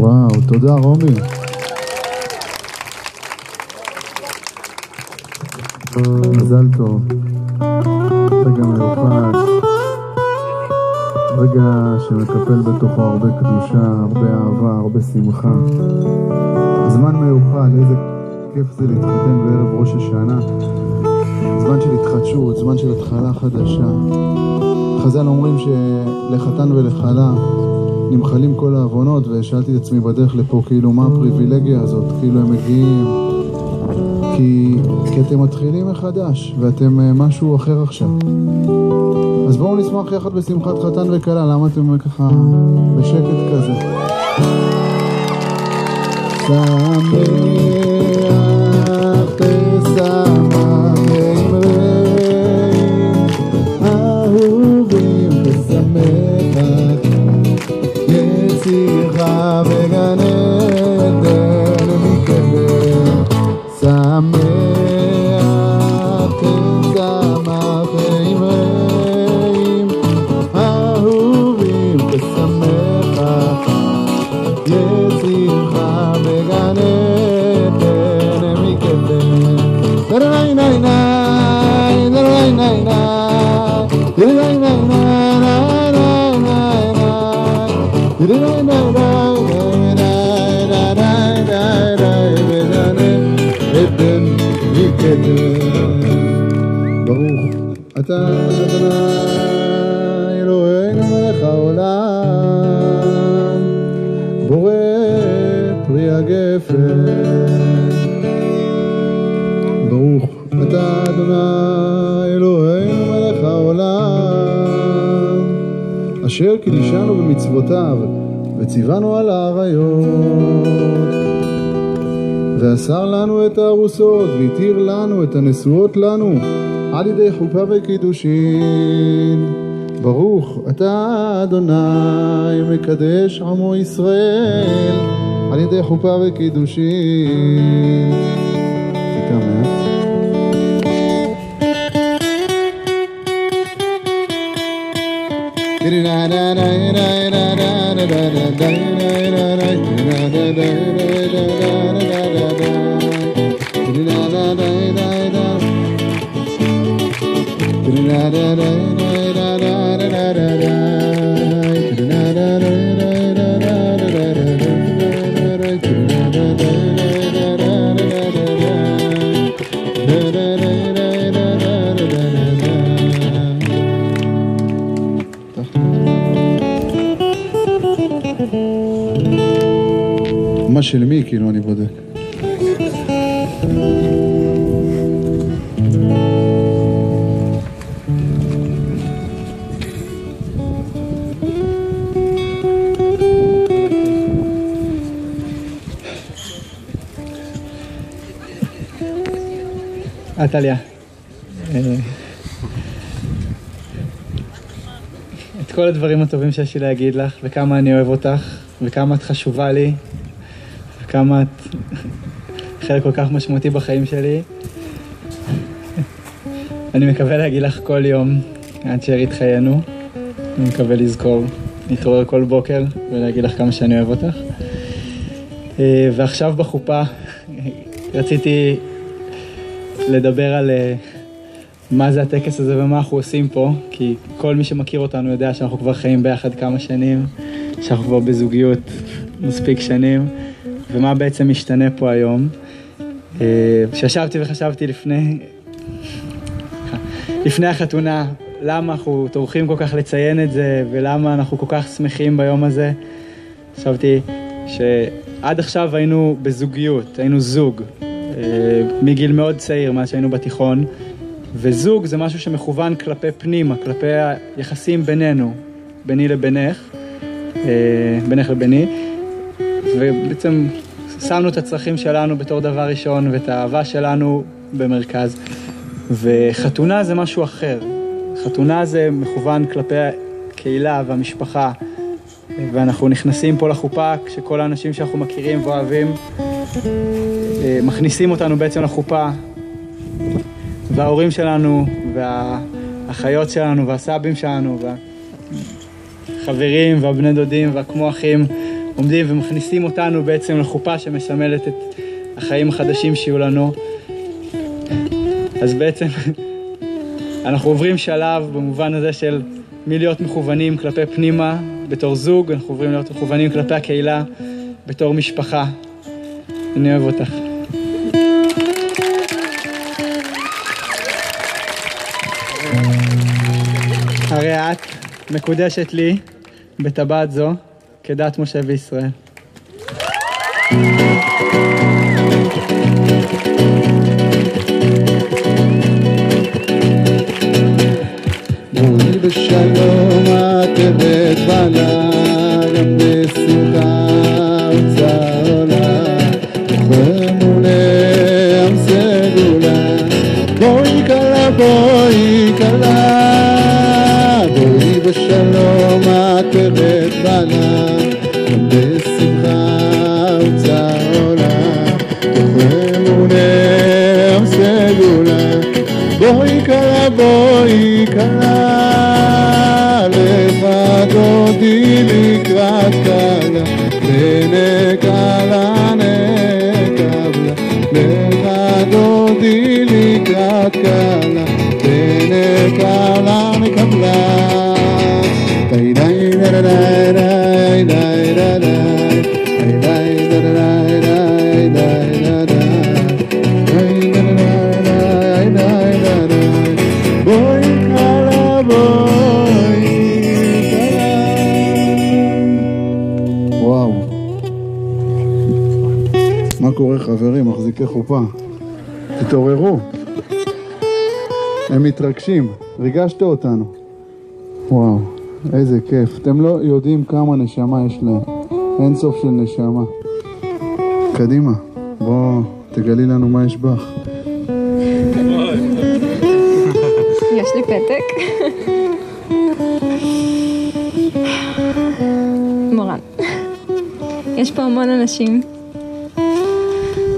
וואו, תודה רומי. מזל טוב. רגע מיוחד. רגע שמקפל בתוכו הרבה קדושה, הרבה אהבה, הרבה שמחה. זמן מיוחד, איזה כיף זה להתחתן בערב ראש השנה. זמן של התחדשות, זמן של התחלה חדשה. חז"ל אומרים שלחתן ולכלה נמחלים כל העוונות, ושאלתי את עצמי בדרך לפה, כאילו מה הפריבילגיה הזאת, כאילו הם מגיעים, כי אתם מתחילים מחדש, ואתם משהו אחר עכשיו. אז בואו נשמח יחד בשמחת חתן וכלה, למה אתם ככה בשקט כזה? שמח תשמח אמרי, אהובים תשמח, יצירך בגן עדן מקדם. שמח תשמח אמרי, אהובים תשמח, יצירך בגן עדן מקדם. דרי נאי נאי, דרי נאי נאי, דרי נאי נאי ברוך אתה אדוני אלוהינו מלך העולם, בורא פרי הגפן. ברוך אתה אדוני אלוהינו מלך העולם, אשר קידשנו במצוותיו וציוונו על האריות, ואסר לנו את הארוסות והתיר לנו את הנשואות לנו על ידי חופה וקידושין. ברוך אתה אדוני מקדש עמו ישראל על ידי חופה וקידושין. תקרא מה של מי, כאילו אני בודק. טליה, את כל הדברים הטובים שיש לי להגיד לך, וכמה אני אוהב אותך, וכמה את חשובה לי, וכמה את חלק כל כך משמעותי בחיים שלי. אני מקווה להגיד לך כל יום עד שארית חיינו. אני מקווה לזכור, להתעורר כל בוקר ולהגיד לך כמה שאני אוהב אותך. ועכשיו בחופה רציתי לדבר על מה זה הטקס הזה ומה אנחנו עושים פה, כי כל מי שמכיר אותנו יודע שאנחנו כבר חיים ביחד כמה שנים, שאנחנו כבר בזוגיות מספיק שנים, ומה בעצם משתנה פה היום. שישבתי וחשבתי לפני החתונה, למה אנחנו טורחים כל כך לציין את זה, ולמה אנחנו כל כך שמחים ביום הזה. חשבתי שעד עכשיו היינו בזוגיות, היינו זוג, מגיל מאוד צעיר, מאז שהיינו בתיכון, וזוג זה משהו שמכוון כלפי פנימה, כלפי היחסים בינינו, ביני לבינך, בינך לביני, ובעצם שמנו את הצרכים שלנו בתור דבר ראשון, ואת האהבה שלנו במרכז. וחתונה זה משהו אחר. חתונה זה מכוון כלפי הקהילה והמשפחה, ואנחנו נכנסים פה לחופה כשכל האנשים שאנחנו מכירים ואוהבים מכניסים אותנו בעצם לחופה, וההורים שלנו והאחיות שלנו והסבים שלנו והחברים והבני דודים והכמו אחים עומדים ומכניסים אותנו בעצם לחופה שמסמלת את החיים החדשים שיהיו לנו. אז בעצם אנחנו עוברים שלב במובן הזה של מלהיות מכוונים כלפי פנימה בתור זוג, אנחנו עוברים להיות מכוונים כלפי הקהילה בתור משפחה. אני אוהב אותך. הרי את מקודשת לי בטבעת זו כדת משה וישראל. בואי בשלום עטרת בעלה, גם בשמחה וצהלה, ומולה עם סגולה. בואי כלה, בואי כלה, בואי בשלום עטרת בעלה, גם בשמחה וצהלה, ומולה עם סגולה. בואי כלה, בואי כלה, לבדודי לקראת כלה, ונקלה נקבלה. לבדודי לקראת כלה, ונקלה נקבלה. די די די די די די די מה קורה חברים, מחזיקי חופה? תתעוררו. הם מתרגשים, ריגשת אותנו. וואו, איזה כיף. אתם לא יודעים כמה נשמה יש להם. אין סוף של נשמה. קדימה, בוא תגלי לנו מה יש בך. יש לי פתק. מורן, יש פה המון אנשים,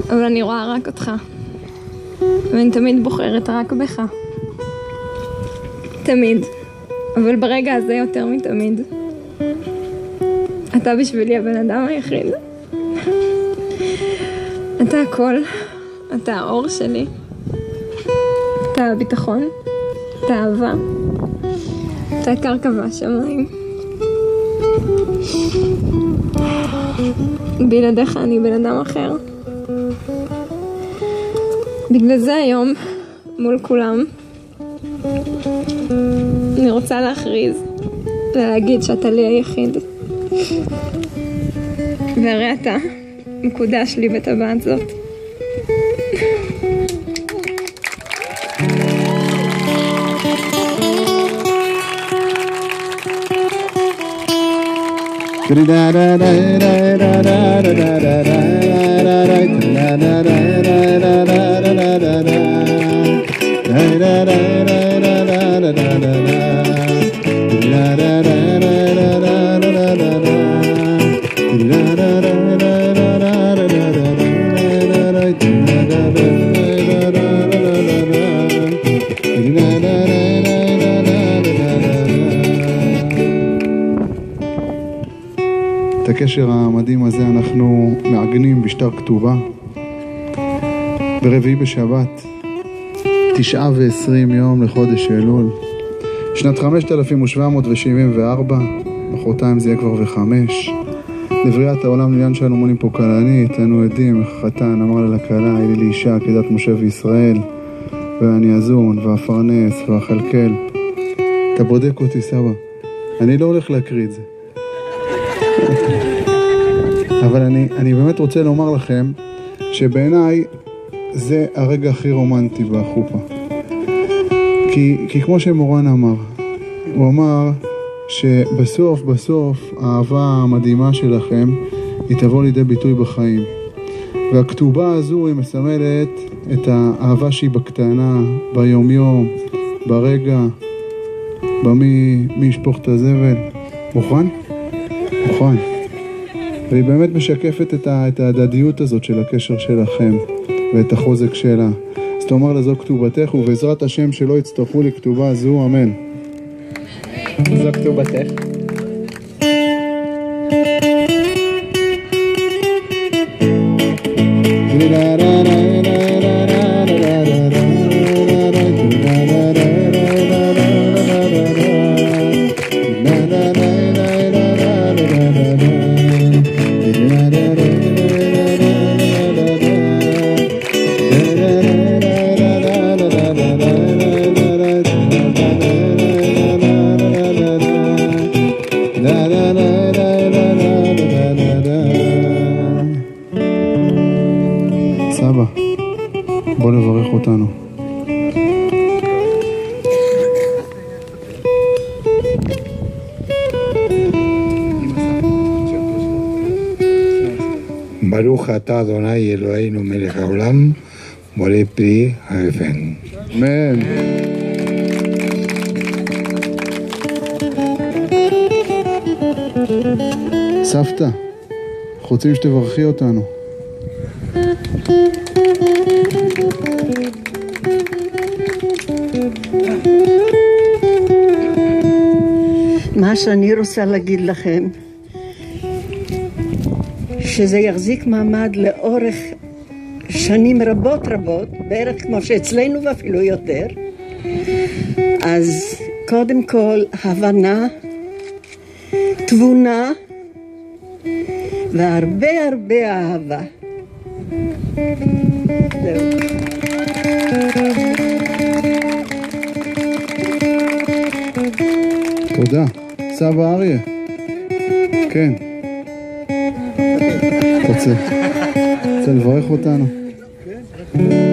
אבל אני רואה רק אותך, ואני תמיד בוחרת רק בך. תמיד, אבל ברגע הזה יותר מתמיד. אתה בשבילי הבן אדם היחיד. אתה הכל, אתה האור שלי, אתה הביטחון, אתה האהבה, אתה הקרקע והשמיים. בלעדיך אני בן אדם אחר. בגלל זה היום, מול כולם, אני רוצה להכריז ולהגיד שאתה לי היחיד. והרי אתה מקודש לי בטבעת זאת. את הקשר המדהים הזה אנחנו מעגנים בשטר כתובה ברביעי בשבת, 9 יום לחודש אלול, שנת 5774, מחרתיים זה יהיה כבר 5. לבריאת העולם לעניין שלנו מונים פה כלנית, אנו עדים, החתן אמר לה לכלה, היא לי אישה כדת משה וישראל, ואני אזון ואפרנס ואכלכל. אתה בודק אותי סבא, אני לא הולך להקריא את זה. אבל אני באמת רוצה לומר לכם שבעיניי זה הרגע הכי רומנטי בחופה. כי כמו שמורן אמר, הוא אמר שבסוף האהבה המדהימה שלכם היא תבוא לידי ביטוי בחיים. והכתובה הזו היא מסמלת את האהבה שהיא בקטנה, ביום-יום, ברגע, במי ישפוך את הזבל. מוכן? מוכן. והיא באמת משקפת את ההדדיות הזאת של הקשר שלכם ואת החוזק שלה. אז תאמר לזו כתובתך, ובעזרת השם שלא יצטרכו לכתובה זו, אמן. זו כתובתך. בוא לברך אותנו. ברוך אתה אדוני אלוהינו מלך העולם, בורא פרי האבן. אמן. סבתא, אנחנו רוצים שתברכי אותנו. מה שאני רוצה להגיד לכם, שזה יחזיק מעמד לאורך שנים רבות רבות, בערך כמו שאצלנו ואפילו יותר. אז קודם כל הבנה, תבונה והרבה הרבה אהבה. זהו. תודה. סבא אריה. כן. רוצה לברך אותנו? כן.